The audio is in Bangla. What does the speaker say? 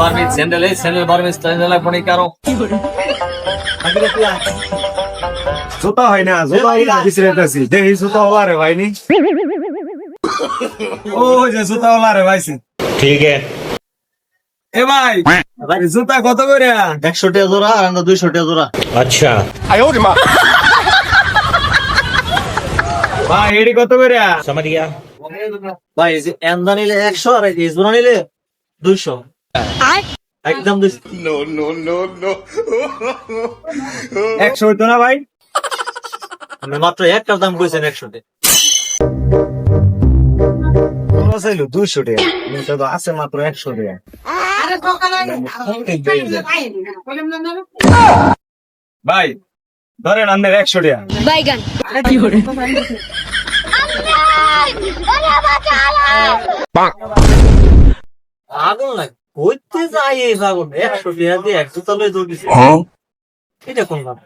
বারমিজ স্যান্ডেল এই স্যান্ডেল বারমিজ স্যান্ডেল লাগবে না কারো জুতা হয় না জুতা বিচরেতাছি দেখি জুতা ওলা রে ভাইনি ও যে জুতা ওলা রে ভাইছি ठीक है এ ভাই জুতা কত করে 100 টাকা জোড়া আর 200 টাকা জোড়া। अच्छा ভাই এডি কত করে समझ गया ভাই এই যে এন্দা নিলে 100 আর এই জোড়া নিলে 200 একদম 200। 100 হইতো না ভাই আমি মাত্র একটার দাম কইছেন 100 টাকা। তোমরা চাইলো 200 টাকা এটা তো আছে মাত্র 100 টাকা ভাই ধরেন আপনার 100 টাকা বাইগান আগুন লাগে কইতে যাই এই আগুন 100 টাকা দিয়ে এক জুতা লই দৌড়িছে। এটা কোন ভাবে